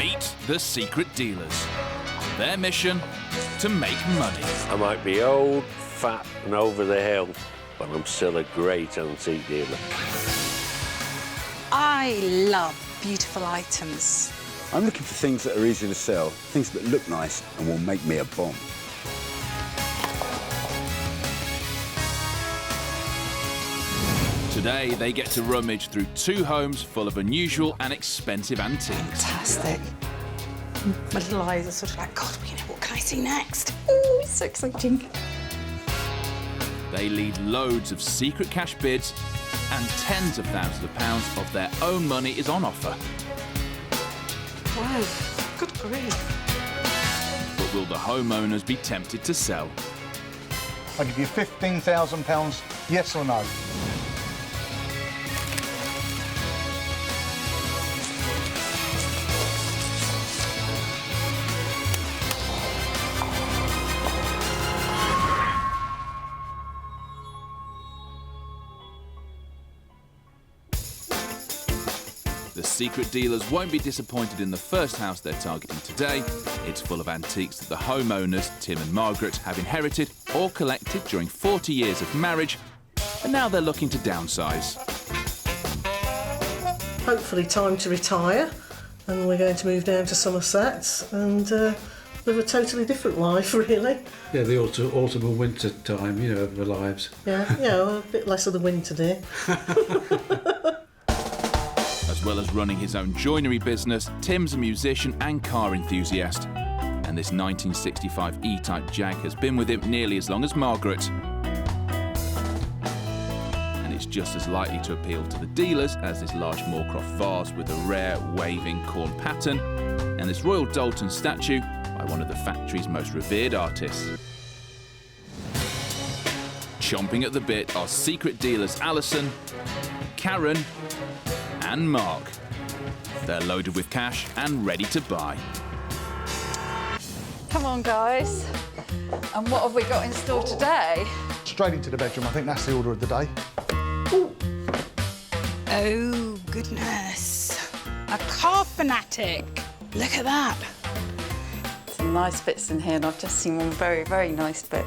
Meet the secret dealers. Their mission, to make money. I might be old, fat and over the hill, but I'm still a great antique dealer. I love beautiful items. I'm looking for things that are easy to sell, things that look nice and will make me a bomb. Today, they get to rummage through 2 homes full of unusual and expensive antiques. Fantastic. My little eyes are sort of like, God, what can I see next? Ooh, it's so exciting. They lead loads of secret cash bids, and tens of thousands of pounds of their own money is on offer. Wow, good grief. But will the homeowners be tempted to sell? I'll give you £15,000, yes or no? The secret dealers won't be disappointed in the first house they're targeting today. It's full of antiques that the homeowners, Tim and Margaret, have inherited or collected during 40 years of marriage, and now they're looking to downsize. Hopefully time to retire, and we're going to move down to Somerset and live a totally different life, really. Yeah, the autumn and winter time, you know, of our lives. Yeah, a bit less of the winter, dear. As well as running his own joinery business, Tim's a musician and car enthusiast. And this 1965 E-Type Jag has been with him nearly as long as Margaret. And it's just as likely to appeal to the dealers as this large Moorcroft vase with a rare waving corn pattern and this Royal Doulton statue by one of the factory's most revered artists. Chomping at the bit are secret dealers Alison, Karen and Mark. They're loaded with cash and ready to buy. Come on, guys. And what have we got in store today? Straight into the bedroom, I think that's the order of the day. Ooh. Oh, goodness. A car fanatic. Look at that. Some nice bits in here, and I've just seen one very, very nice bit.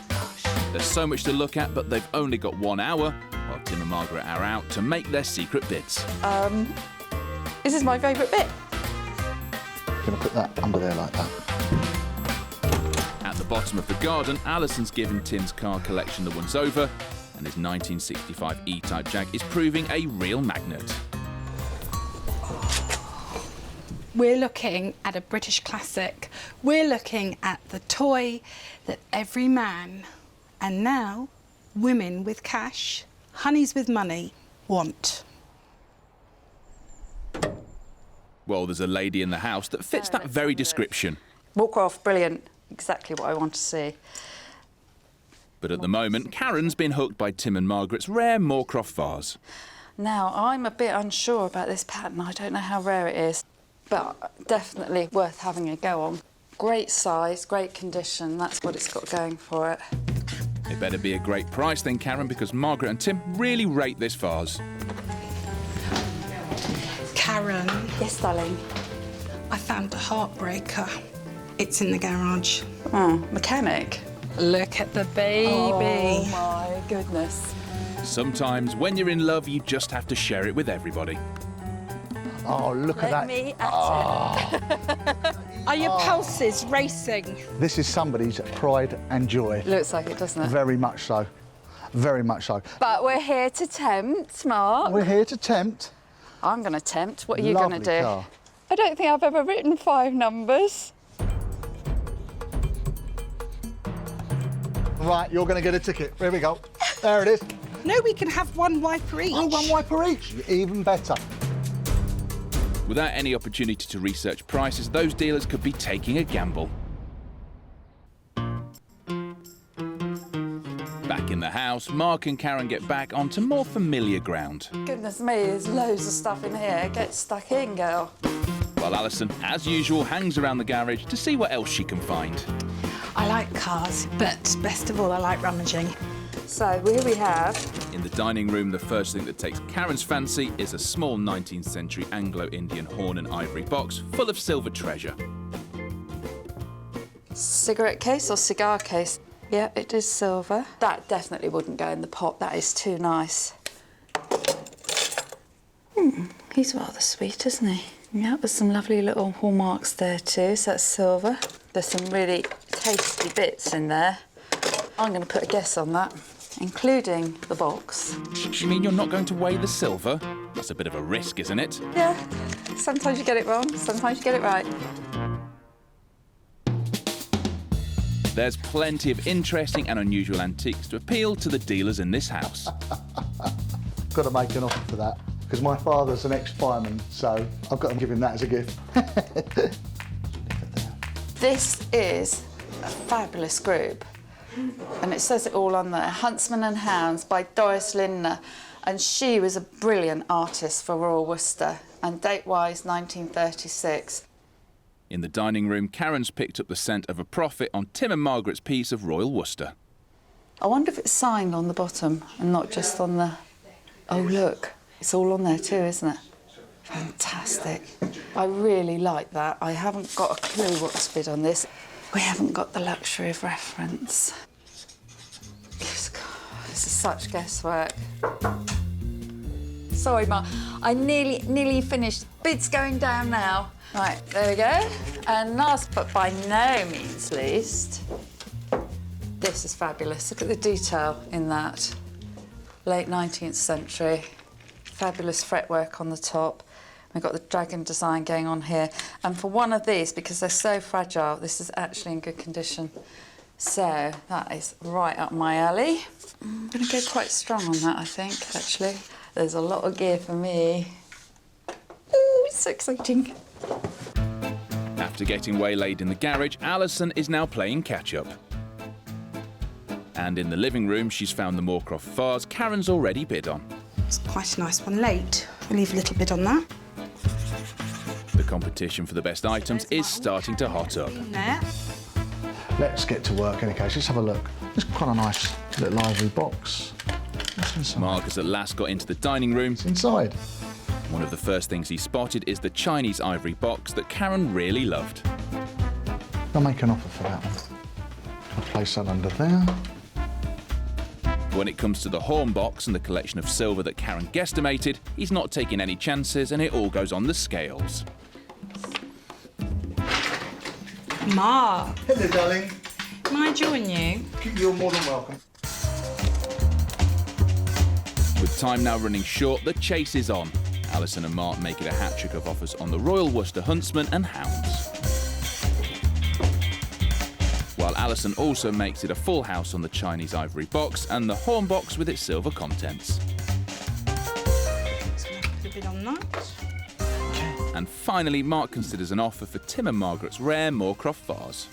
Gosh. There's so much to look at, but they've only got 1 hour while Tim and Margaret are out to make their secret bids. This is my favourite bit. I'm going to put that under there like that. At the bottom of the garden, Alison's given Tim's car collection the once over, and his 1965 E-Type Jag is proving a real magnet. We're looking at a British classic. We're looking at the toy that every man, and now women with cash, honeys with money, want. Well, there's a lady in the house that fits that very description. Moorcroft, brilliant. Exactly what I want to see. But at the moment, Karen's been hooked by Tim and Margaret's rare Moorcroft vase. Now, I'm a bit unsure about this pattern. I don't know how rare it is, but definitely worth having a go on. Great size, great condition. That's what it's got going for it. It better be a great price then, Karen, because Margaret and Tim really rate this vase. Karen. Yes, darling? I found a heartbreaker. It's in the garage. Oh, mechanic. Look at the baby. Oh, my goodness. Sometimes when you're in love, you just have to share it with everybody. Oh, look at that. Let me at it. Are your pulses racing? This is somebody's pride and joy. Looks like it, doesn't it? Very much so. Very much so. But we're here to tempt, Mark. We're here to tempt. I'm going to tempt. What are you going to do? Car. I don't think I've ever written 5 numbers. Right, you're going to get a ticket. Here we go. There it is. No, we can have 1 wiper each. Oh, 1 wiper each. Even better. Without any opportunity to research prices, those dealers could be taking a gamble. Back in the house, Mark and Karen get back onto more familiar ground. Goodness me, there's loads of stuff in here. Get stuck in, girl. While Alison, as usual, hangs around the garage to see what else she can find. I like cars, but best of all, I like rummaging. So here we have... In the dining room, the first thing that takes Karen's fancy is a small 19th century Anglo-Indian horn and ivory box full of silver treasure. Cigarette case or cigar case? Yeah, it is silver. That definitely wouldn't go in the pot. That is too nice. He's rather sweet, isn't he? Yeah, there's some lovely little hallmarks there too, so that's silver. There's some really tasty bits in there. I'm going to put a guess on that, including the box. You mean you're not going to weigh the silver? That's a bit of a risk, isn't it? Yeah, sometimes you get it wrong, sometimes you get it right. There's plenty of interesting and unusual antiques to appeal to the dealers in this house. Got to make an offer for that, because my father's an ex-fireman, so I've got to give him that as a gift. This is a fabulous group. And it says it all on there. Huntsman and Hounds by Doris Lindner. And she was a brilliant artist for Royal Worcester. And date-wise, 1936. In the dining room, Karen's picked up the scent of a profit on Tim and Margaret's piece of Royal Worcester. I wonder if it's signed on the bottom and not just on the... Oh, look. It's all on there too, isn't it? Fantastic. I really like that. I haven't got a clue what's bid on this. We haven't got the luxury of reference. This is such guesswork. Sorry, Ma. I nearly finished. Bid's going down now. Right, there we go. And last but by no means least, this is fabulous. Look at the detail in that. Late 19th century. Fabulous fretwork on the top. We've got the dragon design going on here. And for one of these, because they're so fragile, this is actually in good condition. So that is right up my alley. I'm going to go quite strong on that, I think, actually. There's a lot of gear for me. Ooh, it's so exciting. After getting waylaid in the garage, Alison is now playing catch-up. And in the living room, she's found the Moorcroft vase Karen's already bid on. It's quite a nice one late. We'll leave a little bit on that. The competition for the best items is starting to hot up. There. Let's get to work in any case. Let's have a look. It's quite a nice little ivory box. What's inside? Mark has at last got into the dining room. It's inside. One of the first things he spotted is the Chinese ivory box that Karen really loved. I'll make an offer for that one. I'll place that under there. When it comes to the horn box and the collection of silver that Karen guesstimated, he's not taking any chances and it all goes on the scales. Mark, Hello, darling. can I join you? You're more than welcome. With time now running short, the chase is on. Alison and Mark make it a hat-trick of offers on the Royal Worcester Huntsman and Hounds. While Alison also makes it a full house on the Chinese ivory box and the horn box with its silver contents. A bit on that. And finally, Mark considers an offer for Tim and Margaret's rare Moorcroft vase.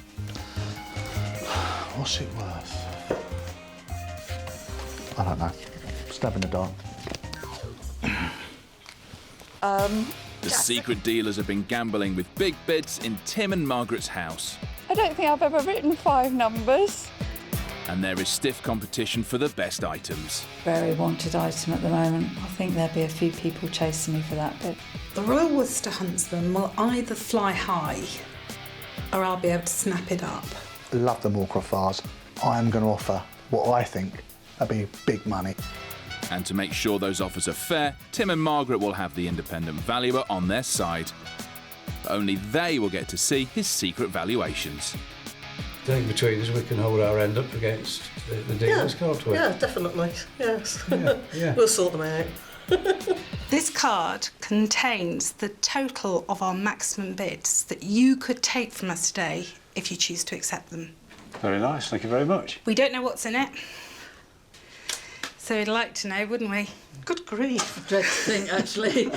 What's it worth? I don't know. Stab in the dark. The secret dealers have been gambling with big bids in Tim and Margaret's house. I don't think I've ever written 5 numbers. And there is stiff competition for the best items. Very wanted item at the moment. I think there'll be a few people chasing me for that bit. The Royal Worcester Huntsman will either fly high or I'll be able to snap it up. I love the Moorcroft vase. I am going to offer what I think will be big money. And to make sure those offers are fair, Tim and Margaret will have the independent valuer on their side. But only they will get to see his secret valuations. I think between us we can hold our end up against the dealers, can't we? Yeah, definitely, yes. Yeah. We'll sort them out. This card contains the total of our maximum bids that you could take from us today if you choose to accept them. Very nice, thank you very much. We don't know what's in it, so we'd like to know, wouldn't we? Good grief. Dread to think, actually.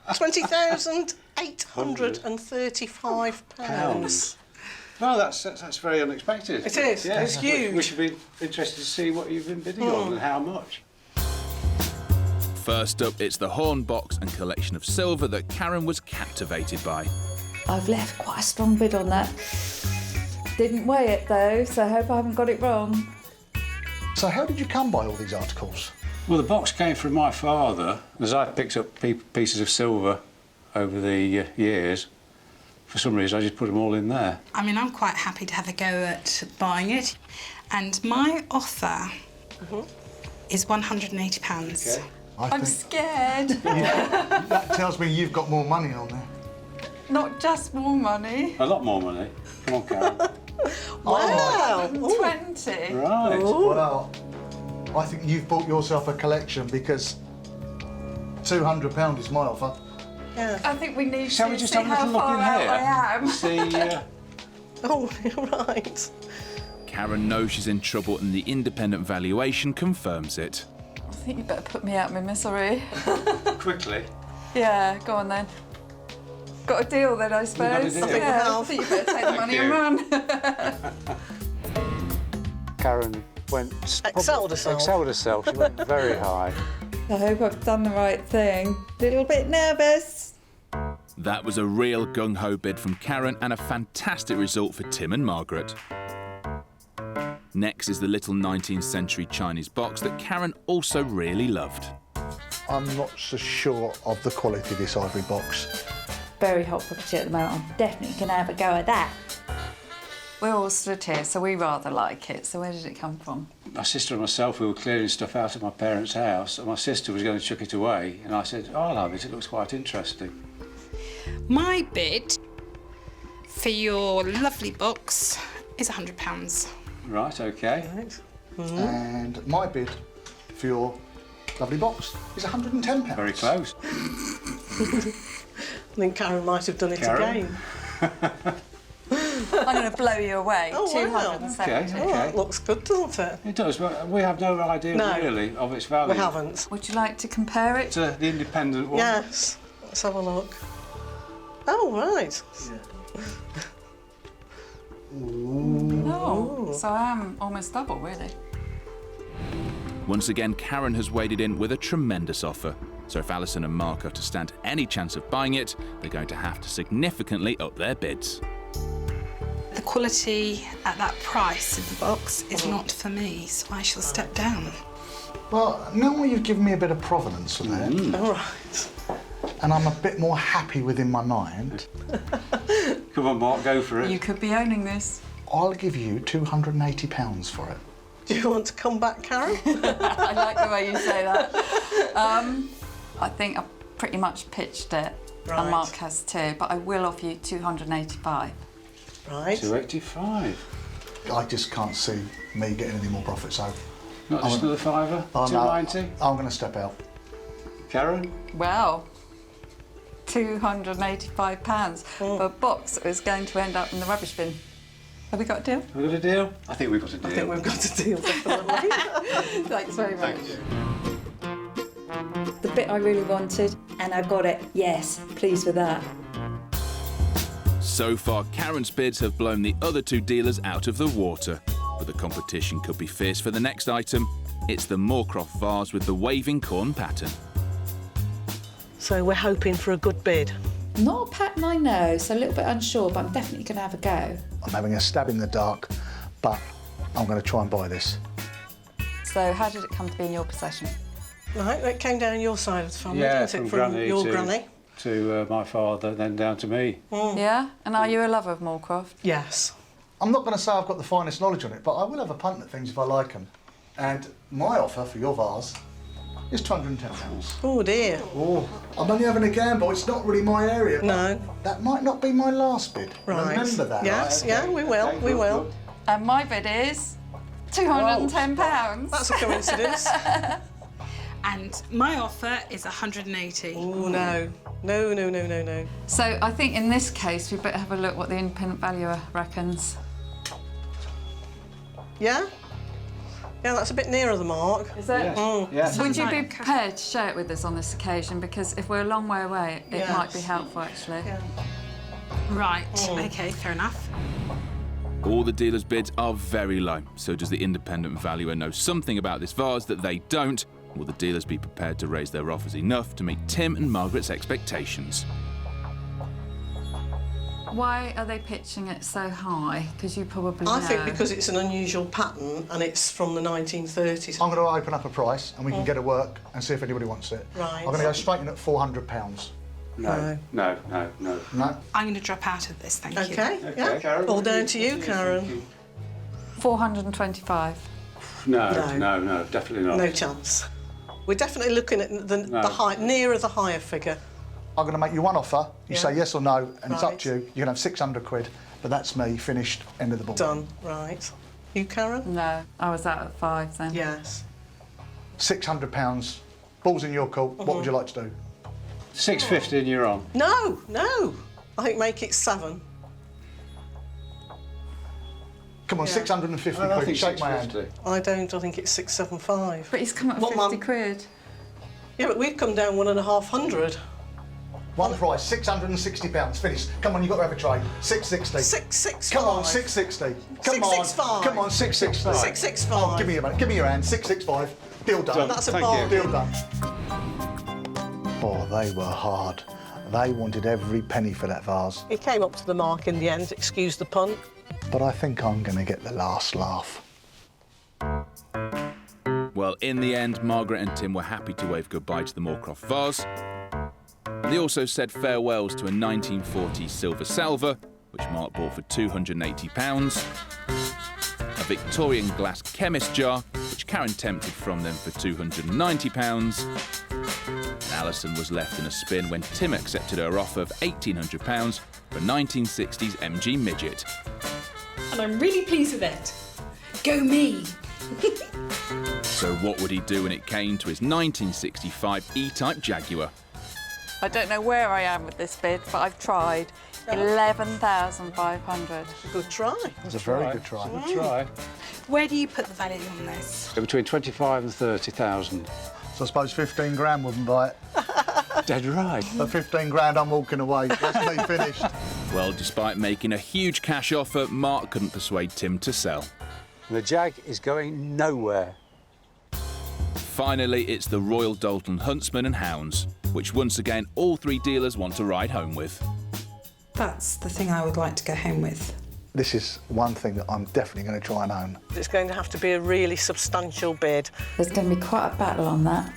£20,835. No, that's very unexpected. It is, Yeah. it's huge. We should be interested to see what you've been bidding on and how much. First up, it's the horn box and collection of silver that Karen was captivated by. I've left quite a strong bid on that. Didn't weigh it though, so I hope I haven't got it wrong. So how did you come by all these articles? Well, the box came from my father, as I picked up pieces of silver over the years. For some reason, I just put them all in there. I mean, I'm quite happy to have a go at buying it. And my offer is £180. Okay. I'm scared. That tells me you've got more money on there. Not just more money. A lot more money. Come on, Karen. Wow! 120. Right. Well, I think you've bought yourself a collection because £200 is my offer. Yeah. I think we need Shall to we just see have a how little look far in out here? I am. See, Oh, right. Karen knows she's in trouble and the independent valuation confirms it. I think you better put me out of my misery. quickly. Yeah, go on then. Got a deal then, I suppose. got a deal. Yeah, I think you better take the money and run. Karen went... Excelled herself. Excelled herself. She went very high. I hope I've done the right thing. Little bit nervous. That was a real gung-ho bid from Karen and a fantastic result for Tim and Margaret. Next is the little 19th century Chinese box that Karen also really loved. I'm not so sure of the quality of this ivory box. Very hot property at the moment. I'm definitely going to have a go at that. We're all stood here, so we rather like it. So where did it come from? My sister and myself, we were clearing stuff out of my parents' house, and my sister was going to chuck it away, and I said, oh, I'll have it, it looks quite interesting. My bid for your lovely box is £100. Right, OK. Right. And my bid for your lovely box is £110. Very close. I think Karen might have done it Karen? again. I'm going to blow you away. Oh, wow. 270. Okay. Oh, that looks good, doesn't it? It does, but we have no idea No. really of its value. We haven't. Would you like to compare it? To the independent one. Yes. Let's have a look. Oh, right. Oh, so I am almost double, really. Once again, Karen has waded in with a tremendous offer. So if Alison and Mark are to stand any chance of buying it, they're going to have to significantly up their bids. The quality at that price of the box is not for me, so I shall step down. Well, now you've given me a bit of provenance on there, All right. and I'm a bit more happy within my mind, Come on, Mark, go for it. You could be owning this. I'll give you £280 for it. Do you want to come back, Karen? I like the way you say that. I think I've pretty much pitched it, Right. and Mark has too, but I will offer you 285. Right. 285. I just can't see me getting any more profit, so Not just another fiver? Oh, no, 290? I'm going to step out. Karen? Wow. £285 for a box that was going to end up in the rubbish bin. Have we got a deal? Have we got a deal? I think we've got a deal. I think we've got a deal, definitely. Thanks very much. The bit I really wanted, and I got it. Yes, pleased with that. So far, Karen's bids have blown the other two dealers out of the water. But the competition could be fierce for the next item. It's the Moorcroft vase with the waving corn pattern. So we're hoping for a good bid. Not a pattern I know, so a little bit unsure, but I'm definitely going to have a go. I'm having a stab in the dark, but I'm going to try and buy this. So how did it come to be in your possession? Right, it came down your side of the family, Yeah, didn't it? from Granny your to- granny. To my father, then down to me. Yeah? And are you a lover of Moorcroft? Yes. I'm not going to say I've got the finest knowledge on it, but I will have a punt at things if I like them. And my offer for your vase is £210. Oh dear. Oh, I'm only having a gamble. It's not really my area. but No. That might not be my last bid. Right. Remember that. Yes, right? yeah, we will, we will. And my bid is £210. That's a coincidence. And my offer is 180. Oh no. No, no, no, no, no. So I think in this case we better have a look what the independent valuer reckons. Yeah? Yeah, that's a bit nearer the mark. Is it? Yes. Would you be Like- prepared to share it with us on this occasion? Because if we're a long way away, it might be Yes. helpful actually. Yeah. Right, OK, fair enough. All the dealers' bids are very low. So does the independent valuer know something about this vase that they don't? Will the dealers be prepared to raise their offers enough to meet Tim and Margaret's expectations? Why are they pitching it so high? Because you probably know. I think because it's an unusual pattern and it's from the 1930s. I'm going to open up a price and we can get to work and see if anybody wants it. Right. I'm going to go straight in at £400. No. No. No? I'm going to drop out of this, thank you. Okay, yeah. Karen, All down to you, Karen. 425. No, definitely not. No chance. We're definitely looking at the high, nearer the higher figure. I'm going to make you one offer. You say yes or no, and it's up Right. to you. You can have £600, but that's me, finished, end of the ball. Done, right. You, Karen? No, I was out at 5 then. Yes. £600, ball's in your court. What would you like to do? 650 and you're on. No. I think make it 7. Come on, Yeah. 650 I quid, think shake my hand. 650. I think it's 675. But he's come up What, 50 Mum? quid. Yeah, but we've come down £150. One price, £660, finished. Come on, you've got to have a trade. 660. 665. Come on, 660. Come 665. on, come on, 665. 665. Oh, give me your money, give me your hand. 665. Deal done. That's a Thank bargain. Deal done. Oh, they were hard. They wanted every penny for that vase. It came up to the mark in the end, excuse the pun. But I think I'm going to get the last laugh. Well, in the end, Margaret and Tim were happy to wave goodbye to the Moorcroft vase. They also said farewells to a 1940s silver salver, which Mark bought for £280, a Victorian glass chemist jar, which Karen tempted from them for £290, and Alison was left in a spin when Tim accepted her offer of £1,800 for a 1960s MG midget. And I'm really pleased with it. Go me! So what would he do when it came to his 1965 E-Type Jaguar? I don't know where I am with this bid, but I've tried. 11,500. Good try. That's a very good try. Good try. Where do you put the value on this? Between 25 and 30,000. So I suppose 15 grand wouldn't buy it. Dead right. For 15 grand, I'm walking away. That's me finished. Well, despite making a huge cash offer, Mark couldn't persuade Tim to sell. The Jag is going nowhere. Finally, it's the Royal Doulton Huntsman and Hounds, which once again all three dealers want to ride home with. That's the thing I would like to go home with. This is one thing that I'm definitely going to try and own. It's going to have to be a really substantial bid. There's going to be quite a battle on that.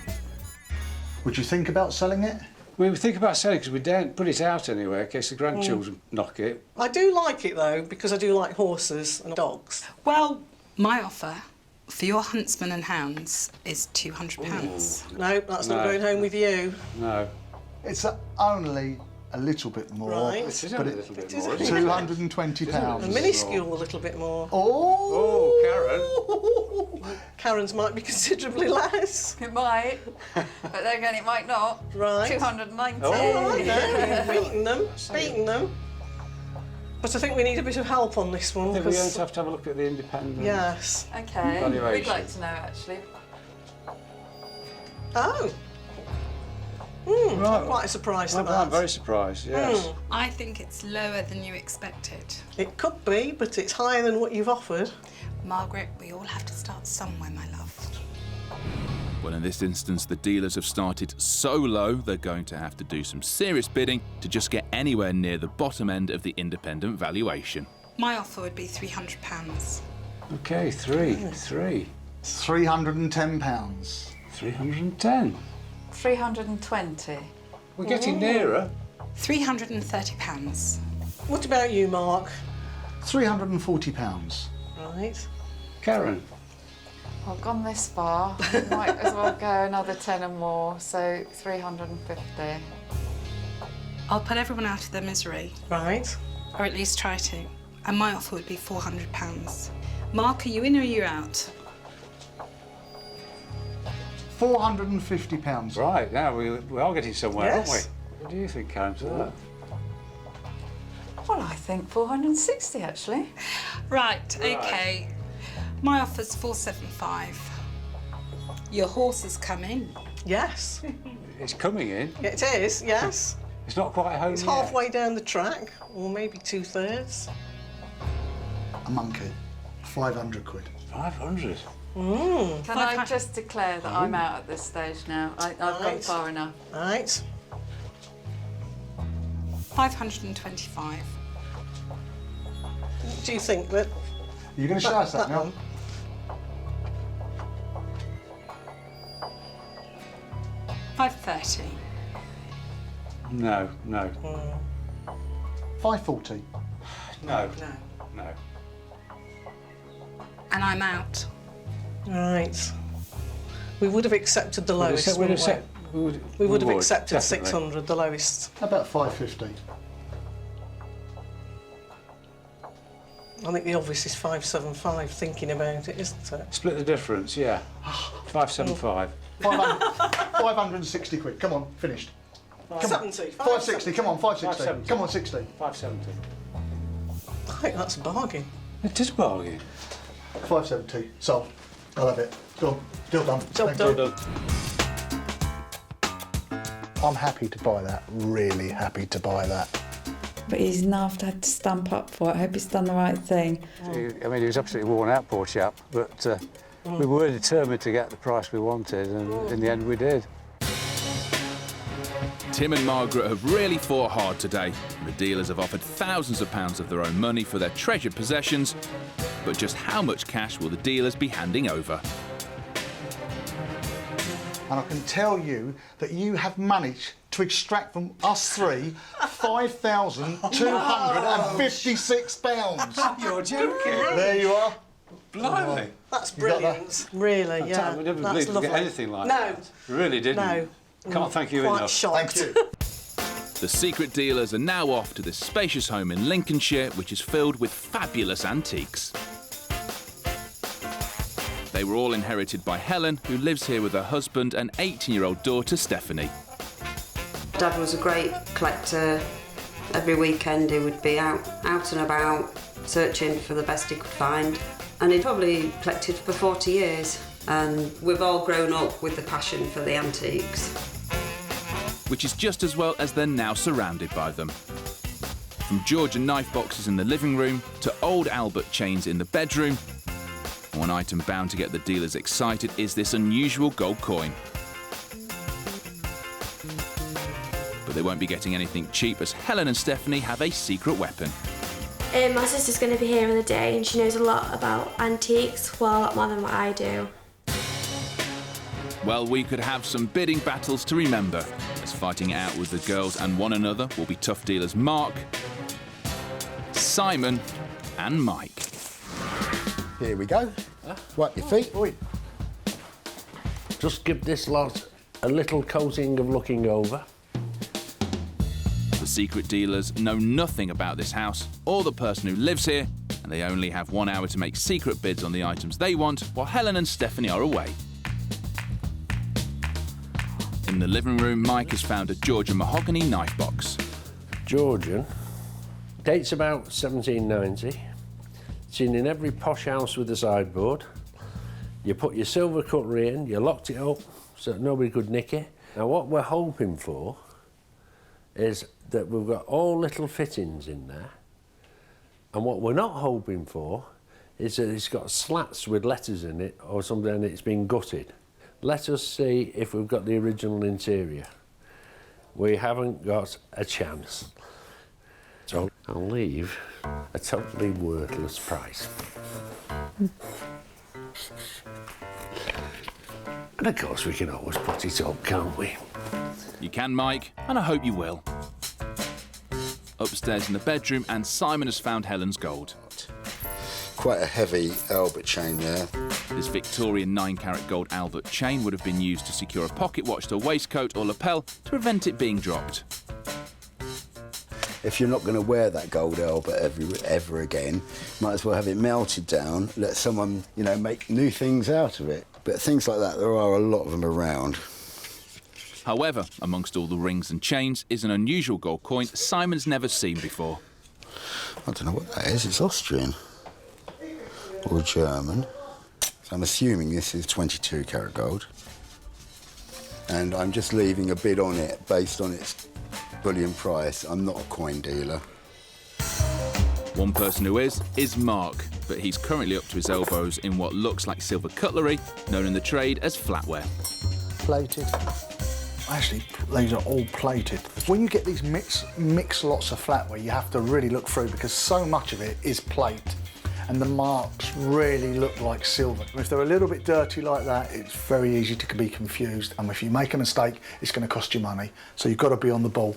Would you think about selling it? We would think about selling because we daren't put it out anywhere in case the grandchildren knock it. I do like it though, because I do like horses and dogs. Well, my offer for your Huntsman and Hounds is £200. No, that's not No. going home with you. No. It's only a little bit more. Right. It is But only it- a little bit it is more, a- isn't it? £220. A minuscule a little bit more. Oh! Karen's might be considerably less. It might, but then again, it might not. Right. 290. Oh, I know, you've beaten them. But I think we need a bit of help on this one. I think we're going because to have a look at the independent. yes. Okay, Valuation. we'd like to know actually. Oh. Right. Quite a surprise to I'm that. very surprised, yes. I think it's lower than you expected. It could be, but it's higher than what you've offered. Margaret, we all have to start somewhere, my love. Well, in this instance, the dealers have started so low, they're going to have to do some serious bidding to just get anywhere near the bottom end of the independent valuation. My offer would be £300. Okay, three. £310. 310. 320. We're getting nearer. £330. What about you, Mark? £340. Right. Karen. I've gone this far. Might as well go another 10 or more, so 350. I'll put everyone out of their misery, Right. or at least try to. And my offer would be £400. Mark, are you in or are you out? £450. Right, now we are getting somewhere, Yes. aren't we? What do you think, Karen, to that? Well, I think 460 actually. Right, okay. My offer's £475. Your horse is coming. Yes. It's coming in. It is, yes. It's not quite home It's yet. halfway down the track, or maybe 2/3. A monkey. £500. 500. Can I just declare that I'm out at this stage now? I've gone Right. far enough. Right. 525. do you think that... You're going to show us that now? One? $5.30. No, no. $5.40. No. No. No. And I'm out. Right. We would have accepted the lowest, wouldn't we? We would have accepted definitely. 600, the lowest. How about $5.50? I think the obvious is 575, thinking about it, isn't it? Split the difference, yeah. 575. 560 quid. Come on, finished. 70. 560. Come on, 560. 570. Come on, 60. 570. I think that's a bargain. It is a bargain. 570. Sold. I'll have it. Go on. Deal done. Job Thank done. you. I'm happy to buy that. Really happy to buy that. But he's naffed had to stamp up for it. I hope he's done the right thing. I mean, he was absolutely worn out, poor chap, but we were determined to get the price we wanted, and in the end we did. Tim and Margaret have really fought hard today. The dealers have offered thousands of pounds of their own money for their treasured possessions, but just how much cash will the dealers be handing over? And I can tell you that you have managed to extract from us three £5,256. You're joking. There you are. Blimey. That's You got brilliant. Really, yeah. I never That's believed we'd lovely. get anything like No. that. Really didn't. No. Can't thank you Quite enough. shocked. Thank you. The secret dealers are now off to this spacious home in Lincolnshire, which is filled with fabulous antiques. They were all inherited by Helen, who lives here with her husband and 18-year-old daughter, Stephanie. Dad was a great collector. Every weekend he would be out and about, searching for the best he could find. And he probably collected for 40 years. And we've all grown up with the passion for the antiques. Which is just as well as they're now surrounded by them. From Georgian knife boxes in the living room to old Albert chains in the bedroom, one item bound to get the dealers excited is this unusual gold coin. But they won't be getting anything cheap, as Helen and Stephanie have a secret weapon. My sister's going to be here in the day and she knows a lot about antiques, well, a lot more than what I do. Well, we could have some bidding battles to remember, as fighting it out with the girls and one another will be tough dealers Mark, Simon and Mike. Here we go. Wipe your feet. Oi. Just give this lot a little coating of looking over. The secret dealers know nothing about this house or the person who lives here, and they only have 1 hour to make secret bids on the items they want while Helen and Stephanie are away. In the living room, Mike has found a Georgian mahogany knife box. Georgian. Dates about 1790. Seen in every posh house with a sideboard. You put your silver cutlery in, you locked it up so that nobody could nick it. Now what we're hoping for is that we've got all little fittings in there. And what we're not hoping for is that it's got slats with letters in it or something and it's been gutted. Let us see if we've got the original interior. We haven't got a chance. So I'll leave a totally worthless price. And of course we can always put it up, can't we? You can, Mike, and I hope you will. Upstairs in the bedroom, and Simon has found Helen's gold. Quite a heavy Albert chain there. This Victorian 9-carat gold Albert chain would have been used to secure a pocket watch to a waistcoat or lapel to prevent it being dropped. If you're not going to wear that gold Albert ever again, might as well have it melted down, let someone, you know, make new things out of it. But things like that, there are a lot of them around. However, amongst all the rings and chains is an unusual gold coin Simon's never seen before. I don't know what that is. It's Austrian or German. So I'm assuming this is 22-carat gold. And I'm just leaving a bid on it based on its bullion price. I'm not a coin dealer. One person who is Mark, but he's currently up to his elbows in what looks like silver cutlery, known in the trade as flatware. Plated. Actually, these are all plated. When you get these mixed lots of flatware, you have to really look through because so much of it is plate and the marks really look like silver. If they're a little bit dirty like that, it's very easy to be confused. And if you make a mistake, it's going to cost you money. So you've got to be on the ball.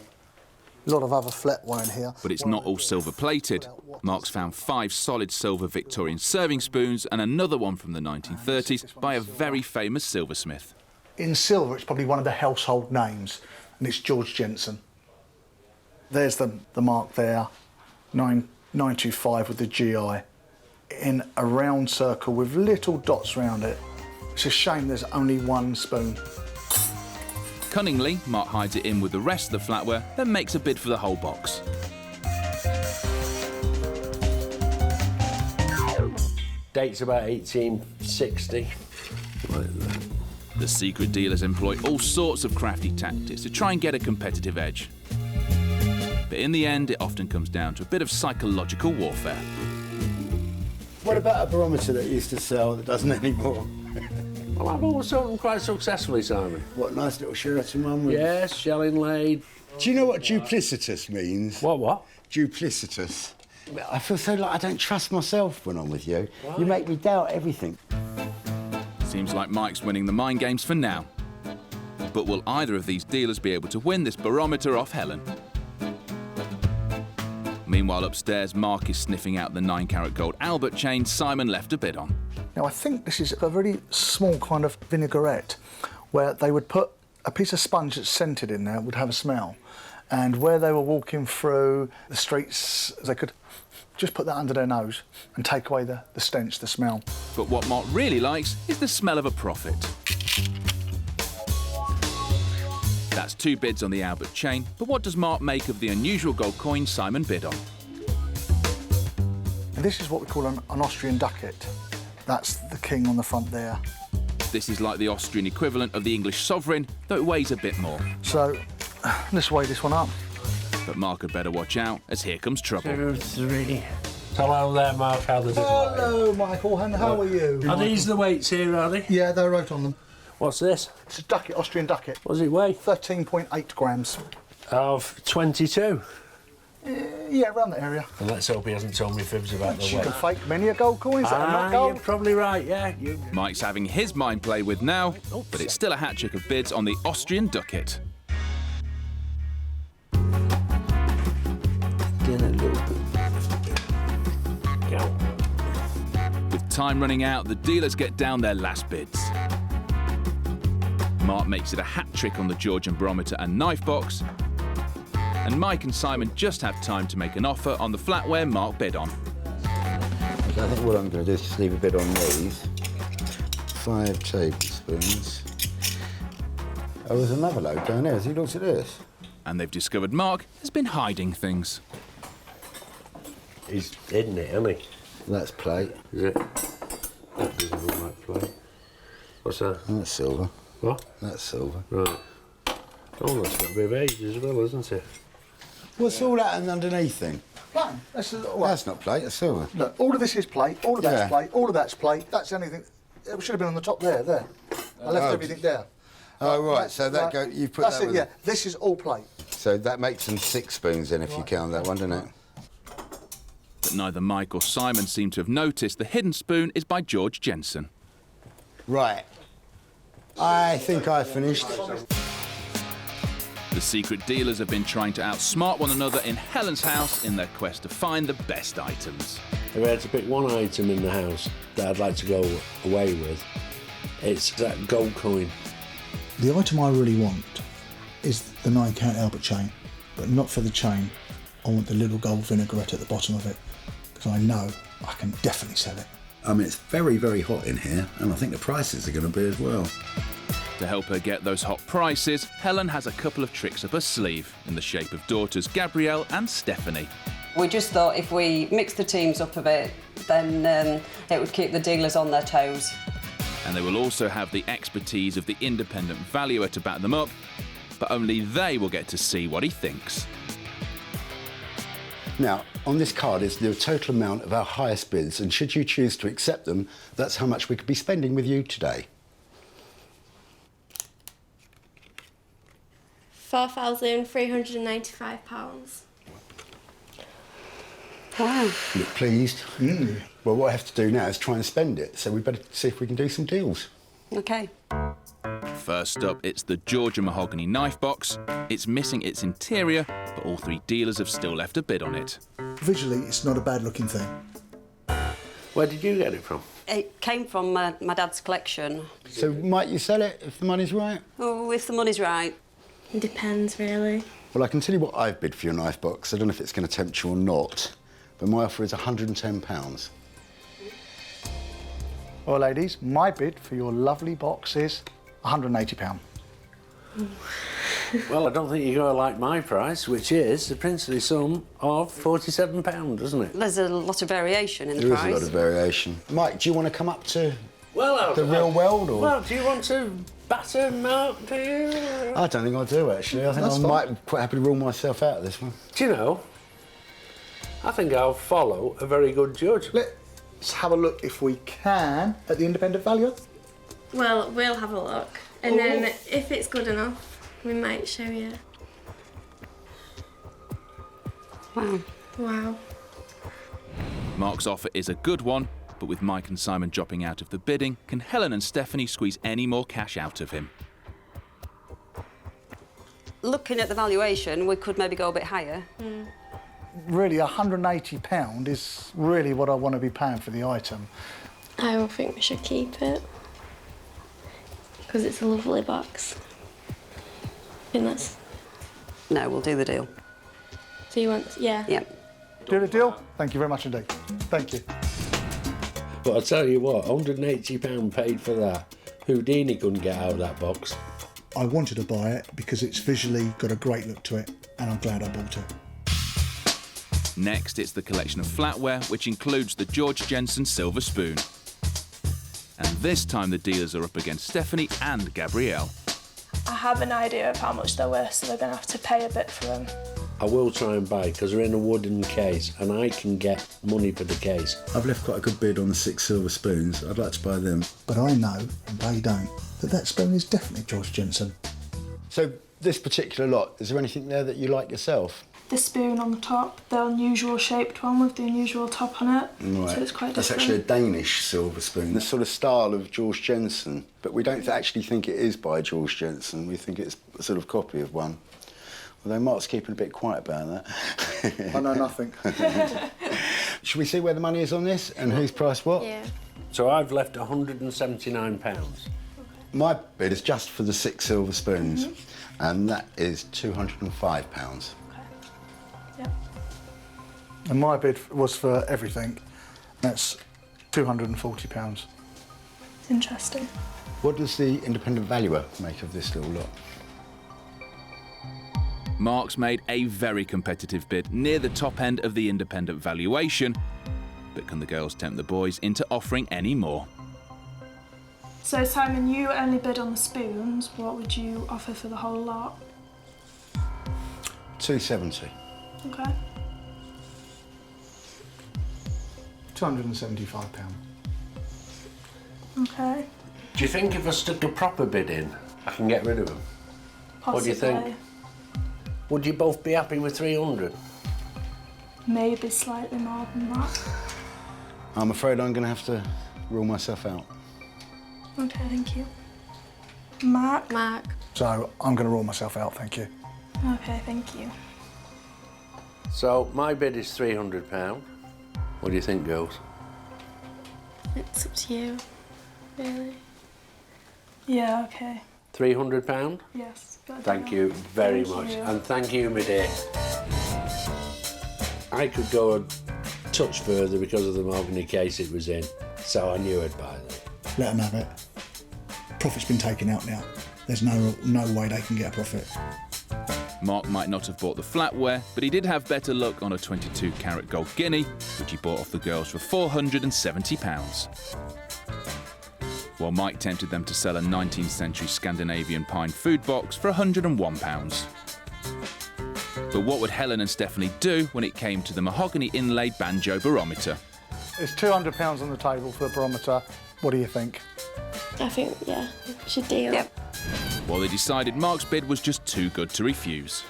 A lot of other flatware in here. But it's not all silver plated. Mark's found 5 solid silver Victorian serving spoons and another one from the 1930s by a very famous silversmith. In silver, it's probably one of the household names, and it's Georgian. There's the mark there, 925 with the GI, in a round circle with little dots around it. It's a shame there's only one spoon. Cunningly, Mark hides it in with the rest of the flatware, then makes a bid for the whole box. Date's about 1860. The secret dealers employ all sorts of crafty tactics to try and get a competitive edge. But in the end, it often comes down to a bit of psychological warfare. What about a barometer that used to sell that doesn't anymore? Well, I've always sold them quite successfully, Simon. What, nice little Sheraton one? With... Yes, shell inlaid. Do you know what duplicitous means? What? Duplicitous. I feel so like I don't trust myself when I'm with you. Why? You make me doubt everything. Seems like Mike's winning the mind games for now. But will either of these dealers be able to win this barometer off Helen? Meanwhile, upstairs, Mark is sniffing out the 9-carat gold Albert chain Simon left a bid on. Now, I think this is a very small kind of vinaigrette where they would put a piece of sponge that's scented in there, would have a smell. And where they were walking through the streets, they could just put that under their nose and take away the stench, the smell. But what Mark really likes is the smell of a profit. That's 2 bids on the Albert chain, but what does Mark make of the unusual gold coin Simon bid on? And this is what we call an Austrian ducat. That's the king on the front there. This is like the Austrian equivalent of the English sovereign, though it weighs a bit more. So, let's weigh this one up. But Mark had better watch out, as here comes trouble. 2, 3. Hello there, Mark. How does it look? Hello, Michael. How are you? Are these the weights here, are they? Yeah, they're right on them. What's this? It's a ducat, Austrian ducat. What does it weigh? 13.8 grams. Of 22? Yeah, around that area. And let's hope he hasn't told me fibs about the You weight. can fake many a gold coins that are not gold. You're probably right, yeah. Mike's having his mind play with now, but it's still a hat-trick of bids on the Austrian ducat. With time running out, the dealers get down their last bids. Mark makes it a hat-trick on the Georgian barometer and knife box, and Mike and Simon just have time to make an offer on the flatware Mark bid on. So I think what I'm going to do is just leave a bid on these. 5 tablespoons. Oh, there's another load down there. Has he looked at this? And they've discovered Mark has been hiding things. He's hidden it, hasn't he? That's plate. Is it? That doesn't look like plate. What's that? That's silver. What? That's silver. Right. Oh, that's got a bit of age as well, isn't it? What's all that underneath then? Plate. That's not plate, that's silver. Look, all of this is plate, all of that's plate, all of that's plate. That's anything. It should have been on the top there. I left everything there. Oh, right, so that go, you put that's that it, with yeah. This is all plate. So that makes them 6 spoons then if you count that one, doesn't it? But neither Mike or Simon seem to have noticed the hidden spoon is by George Jensen. Right. I think I've finished. The secret dealers have been trying to outsmart one another in Helen's house in their quest to find the best items. If I had to pick one item in the house that I'd like to go away with, it's that gold coin. The item I really want is the 9-carat Albert chain, but not for the chain. I want the little gold vinaigrette at the bottom of it, because I know I can definitely sell it. I mean, it's very, very hot in here, and I think the prices are going to be as well. To help her get those hot prices, Helen has a couple of tricks up her sleeve in the shape of daughters Gabrielle and Stephanie. We just thought if we mix the teams up a bit, then it would keep the dealers on their toes. And they will also have the expertise of the independent valuer to back them up, but only they will get to see what he thinks. Now, on this card is the total amount of our highest bids, and should you choose to accept them, that's how much we could be spending with you today. £4,395. Wow. Look pleased. Well, what I have to do now is try and spend it, so we better see if we can do some deals. OK. First up, it's the Georgian mahogany knife box. It's missing its interior, but all three dealers have still left a bid on it. Visually, it's not a bad-looking thing. Where did you get it from? It came from my dad's collection. So might you sell it if the money's right? Oh, if the money's right. It depends, really. Well, I can tell you what I've bid for your knife box. I don't know if it's going to tempt you or not, but my offer is £110. Well, ladies, my bid for your lovely box is £180. Well, I don't think you're going to like my price, which is the princely sum of £47, isn't it? There's a lot of variation in the price. There is a lot of variation. Mike, do you want to come up to well, the real world? Or? Well, do you want to batter Mark, do you? I don't think I do, actually. I think I might be quite happy to rule myself out of this one. Do you know, I think I'll follow a very good judge. Let's have a look, if we can, at the independent valuer. Well, we'll have a look. And then, if it's good enough, we might show you. Wow. Wow. Mark's offer is a good one, but with Mike and Simon dropping out of the bidding, can Helen and Stephanie squeeze any more cash out of him? Looking at the valuation, we could maybe go a bit higher. Really, £180 is really what I want to be paying for the item. I don't think we should keep it. Because it's a lovely box. I think that's... No, we'll do the deal. So you want... Yeah. Yep. Do the deal? Thank you very much indeed. Thank you. But I'll tell you what, £180 paid for that. Houdini couldn't get out of that box. I wanted to buy it because it's visually got a great look to it, and I'm glad I bought it. Next, it's the collection of flatware, which includes the Georgian silver spoon. And this time the dealers are up against Stephanie and Gabrielle. I have an idea of how much they're worth, so they're going to have to pay a bit for them. I will try and buy because they're in a wooden case and I can get money for the case. I've left quite a good bid on the 6 silver spoons. I'd like to buy them. But I know, and they don't, that spoon is definitely Georgian. So this particular lot, is there anything there that you like yourself? The spoon on the top, the unusual shaped one with the unusual top on it. Right. So it's quite different. That's actually a Danish silver spoon. The sort of style of Georgian, but we don't actually think it is by Georgian. We think it's a sort of copy of one. Although Mark's keeping a bit quiet about that. I know nothing. Should we see where the money is on this and who's priced what? Yeah. So I've left £179. My bid is just for the 6 silver spoons, and that is £205. And my bid was for everything. That's £240. Interesting. What does the independent valuer make of this little lot? Mark's made a very competitive bid, near the top end of the independent valuation. But can the girls tempt the boys into offering any more? So Simon, you only bid on the spoons. What would you offer for the whole lot? £270. Okay. £275. Okay. Do you think if I stuck a proper bid in, I can get rid of them? Possibly. What do you think? Would you both be happy with 300? Maybe slightly more than that. I'm afraid I'm going to have to rule myself out. Okay, thank you. Mark? Mark. So I'm going to rule myself out, thank you. Okay, thank you. So my bid is £300. What do you think, girls? It's up to you, really. Yeah, okay. £300? Yes. Thank you very much. And thank you, my dear. I could go a touch further because of the mahogany case it was in, so I knew I'd buy them. Let them have it. Profit's been taken out now. There's no way they can get a profit. Mark might not have bought the flatware, but he did have better luck on a 22-carat gold guinea, which he bought off the girls for £470. While Mike tempted them to sell a 19th century Scandinavian pine food box for £101. But what would Helen and Stephanie do when it came to the mahogany inlaid banjo barometer? It's £200 on the table for the barometer. What do you think? I think, yeah, we should deal. Yep. Well, they decided Mark's bid was just too good to refuse.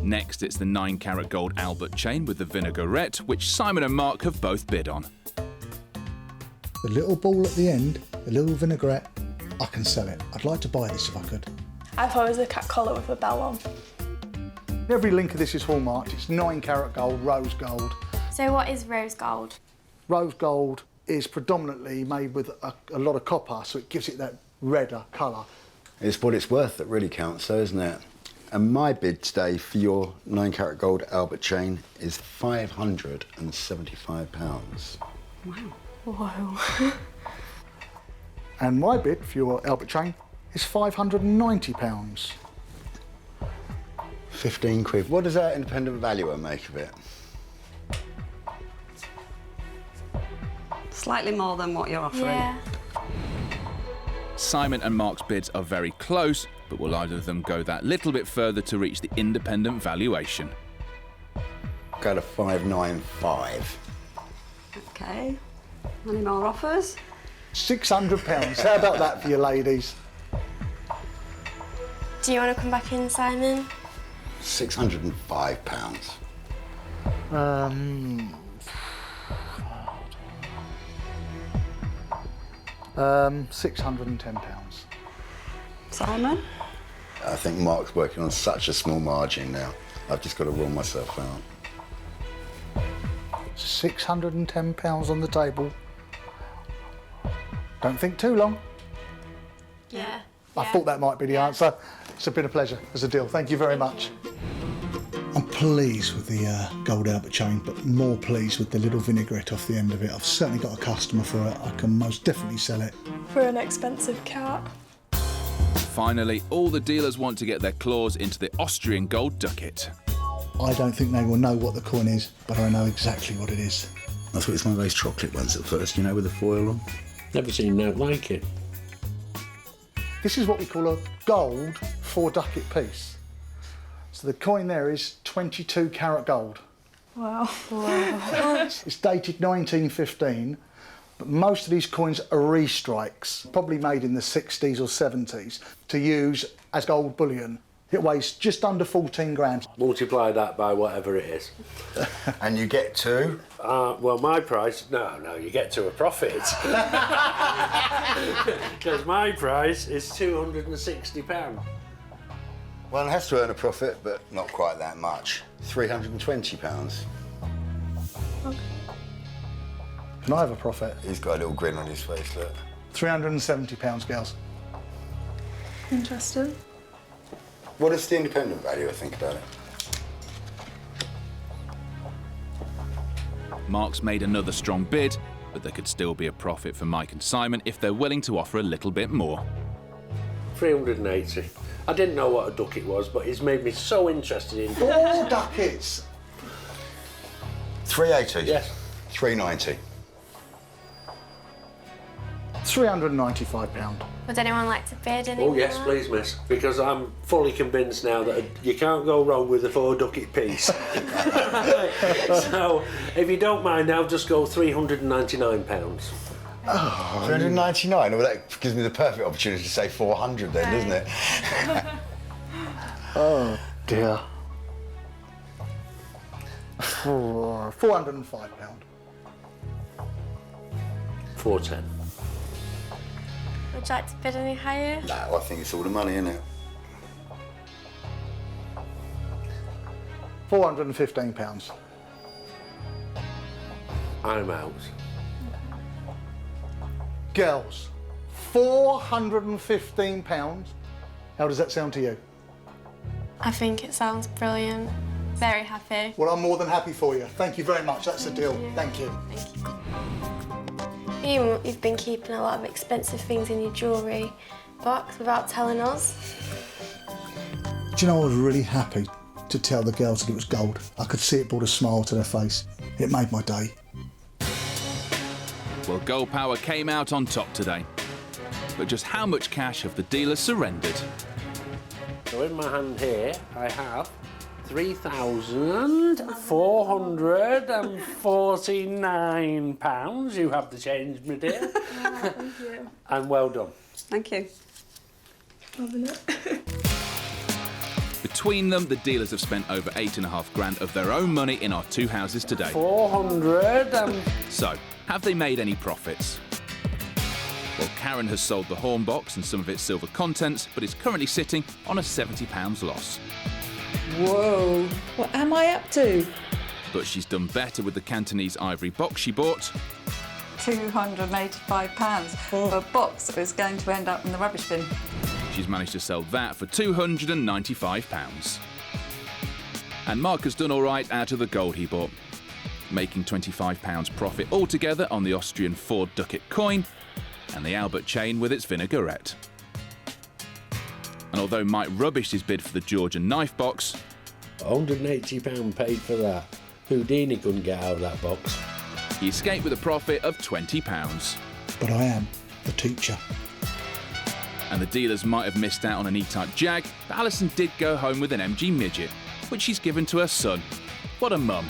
Next, it's the 9-carat gold Albert chain with the vinaigrette, which Simon and Mark have both bid on. The little ball at the end, the little vinaigrette, I can sell it. I'd like to buy this if I could. I thought it was a cat collar with a bell on. Every link of this is hallmarked. It's 9-carat gold, rose gold. So what is rose gold? Rose gold is predominantly made with a lot of copper, so it gives it that redder colour. It's what it's worth that really counts, though, isn't it? And my bid today for your 9-carat gold Albert chain is £575. Wow. Whoa. And my bid for your Albert chain is £590. 15 quid. What does our independent valuer make of it? Slightly more than what you're offering. Yeah. Simon and Mark's bids are very close, but will either of them go that little bit further to reach the independent valuation? Go to 595. Okay. Any more offers? £600. How about that for you ladies? Do you want to come back in, Simon? £605. £610. Simon? I think Mark's working on such a small margin now. I've just got to rule myself out. £610 on the table. Don't think too long. Yeah. I thought that might be the answer. It's been a pleasure as a deal. Thank you very much. I'm pleased with the gold Albert chain, but more pleased with the little vinaigrette off the end of it. I've certainly got a customer for it. I can most definitely sell it. For an expensive cat. Finally, all the dealers want to get their claws into the Austrian gold ducat. I don't think they will know what the coin is, but I know exactly what it is. I thought it was one of those chocolate ones at first, you know, with the foil on. Never seen that like it. This is what we call a gold 4-ducat piece. So the coin there is 22-carat gold. Wow. It's dated 1915, but most of these coins are restrikes, probably made in the 60s or 70s, to use as gold bullion. It weighs just under 14 grams. Multiply that by whatever it is. And you get to? Well, my price, no, you get to a profit. Because my price is £260. Well, it has to earn a profit, but not quite that much. £320. Okay. Can I have a profit? He's got a little grin on his face, look. £370, girls. Interesting. What does the independent valuer think about it? Mark's made another strong bid, but there could still be a profit for Mike and Simon if they're willing to offer a little bit more. 380. I didn't know what a ducat was, but it's made me so interested in 4 ducats. 380? Yes. 390. £395. Would anyone like to bid anymore? Oh yes, please, miss, because I'm fully convinced now that you can't go wrong with a 4-ducat piece. So, if you don't mind, I'll just go £399. Oh, 399? Well, that gives me the perfect opportunity to say 400 then, doesn't it? Oh, dear. £405. 410. Would you like to bid any higher? No, I think it's all the money, isn't it? £415. I'm out. Girls, £415. How does that sound to you? I think it sounds brilliant. Very happy. Well, I'm more than happy for you. Thank you very much. That's the deal. Thank you. Thank you. You've been keeping a lot of expensive things in your jewellery box without telling us. Do you know, I was really happy to tell the girls that it was gold. I could see it brought a smile to their face. It made my day. Well, Gold Power came out on top today. But just how much cash have the dealers surrendered? So in my hand here, I have £3,449. You have the change, my dear. Thank you. And well done. Thank you. Loving it. Between them, the dealers have spent over £8,500 of their own money in our two houses today. 400. So, have they made any profits? Well, Karen has sold the horn box and some of its silver contents, but is currently sitting on a £70 loss. Whoa, what am I up to? But she's done better with the Cantonese ivory box she bought. £285 for a box that was going to end up in the rubbish bin. She's managed to sell that for £295. And Mark has done all right out of the gold he bought, making £25 profit altogether on the Austrian 4-ducat coin and the Albert chain with its vinaigrette. And although Mike rubbished his bid for the Georgian knife box, £180 paid for that. Houdini couldn't get out of that box. he escaped with a profit of £20. But I am the teacher. And the dealers might have missed out on an E-Type Jag, but Alison did go home with an MG Midget, which she's given to her son. What a mum.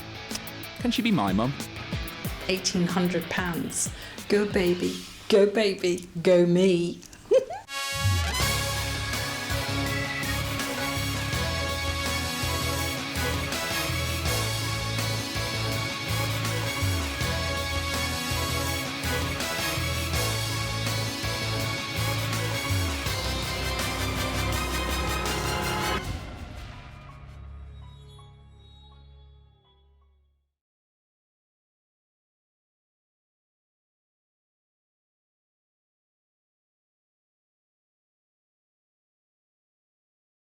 Can she be my mum? £1,800. Go baby, go baby, go me.